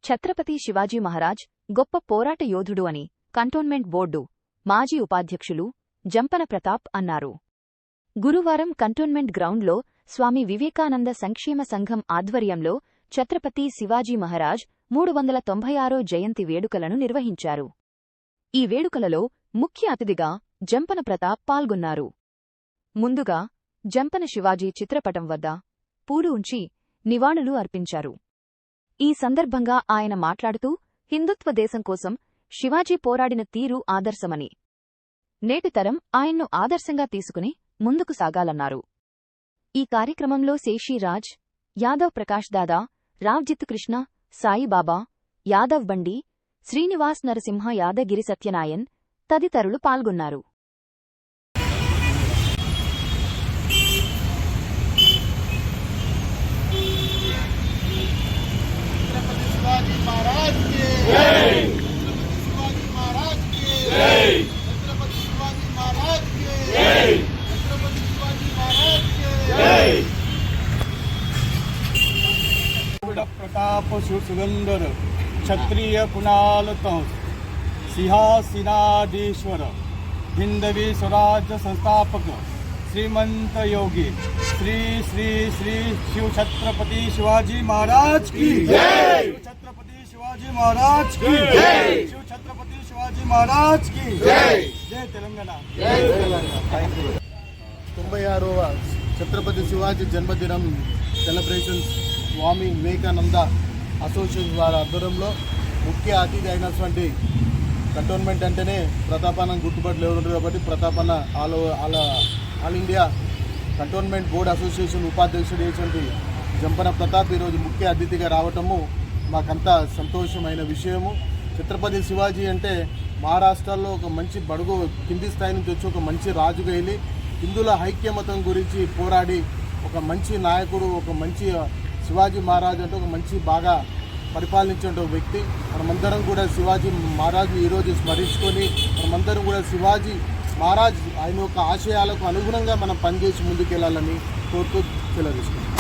ఛత్రపతి శివాజీ మహారాజ్ గొప్ప పోరాట యోధుడు అని కంటోన్మెంట్ బోర్డు మాజీ ఉపాధ్యక్షులు జంపన ప్రతాప్ అన్నారు. గురువారం కంటోన్మెంట్ గ్రౌండ్లో స్వామి వివేకానంద సంక్షేమ సంఘం ఆధ్వర్యంలో ఛత్రపతి శివాజీ మహారాజ్ 396 జయంతి వేడుకలను నిర్వహించారు. ఈ వేడుకలలో ముఖ్య అతిథిగా జంపన ప్రతాప్ పాల్గొన్నారు. ముందుగా జంపన శివాజీ చిత్రపటం వద్ద పూలు ఉంచి నివాళులు అర్పించారు. ఈ సందర్భంగా ఆయన మాట్లాడుతూ హిందుత్వ దేశం కోసం శివాజీ పోరాడిన తీరు ఆదర్శమని, నేటి తరం ఆయన్ను ఆదర్శంగా తీసుకుని ముందుకు సాగాలన్నారు. ఈ కార్యక్రమంలో శేషీరాజ్ యాదవ్, ప్రకాష్ దాదా, రావ్జిత్ కృష్ణ, సాయిబాబా యాదవ్, బండి శ్రీనివాస్, నరసింహ, యాదగిరి సత్యనాయన్ తదితరులు పాల్గొన్నారు. प्रताप सुगंधर क्षत्रिय कुणाल सिंहासनाधीश्वर हिंदवी स्वराज संस्थापक श्रीमंत योगी श्री श्री श्री शिव छत्रपति शिवाजी महाराज की जय। छत्रपति शिवाजी महाराज की जय। शिव छत्रपति शिवाजी महाराज की जय। जय तेलंगाना। 96వ ఛత్రపతి శివాజీ జన్మదినం సెలబ్రేషన్స్ స్వామి వివేకానంద అసోసియేషన్ వారి ఆధ్వర్యంలో ముఖ్య అతిథి అయినటువంటి కంటోన్మెంట్ అంటేనే ప్రతాపన్న గుర్తుపట్లు ఎవరు ఉంటారు కాబట్టి Prathapanna all India cantonment board association ఉపాధ్యక్షుడు అయినటువంటి జంపన ప్రతాప్ ఈరోజు ముఖ్య అతిథిగా రావటము మాకంతా సంతోషమైన విషయము. ఛత్రపతి శివాజీ అంటే మహారాష్ట్రలో ఒక మంచి బడుగు కింది స్థాయి నుంచి వచ్చి ఒక మంచి రాజుగా వెళ్ళి హిందువుల ఐక్యమతం గురించి పోరాడి ఒక మంచి నాయకుడు, ఒక మంచి శివాజీ మహారాజ్ అంటే ఒక మంచి బాగా పరిపాలించే వ్యక్తి. మనమందరం కూడా శివాజీ మహారాజు ఈరోజు స్మరించుకొని మనమందరం కూడా శివాజీ మహారాజ్ ఆయన యొక్క ఆశయాలకు అనుగుణంగా మనం పనిచేసి ముందుకెళ్లాలని కోరుతూ సెలవు తీసుకుంటాం.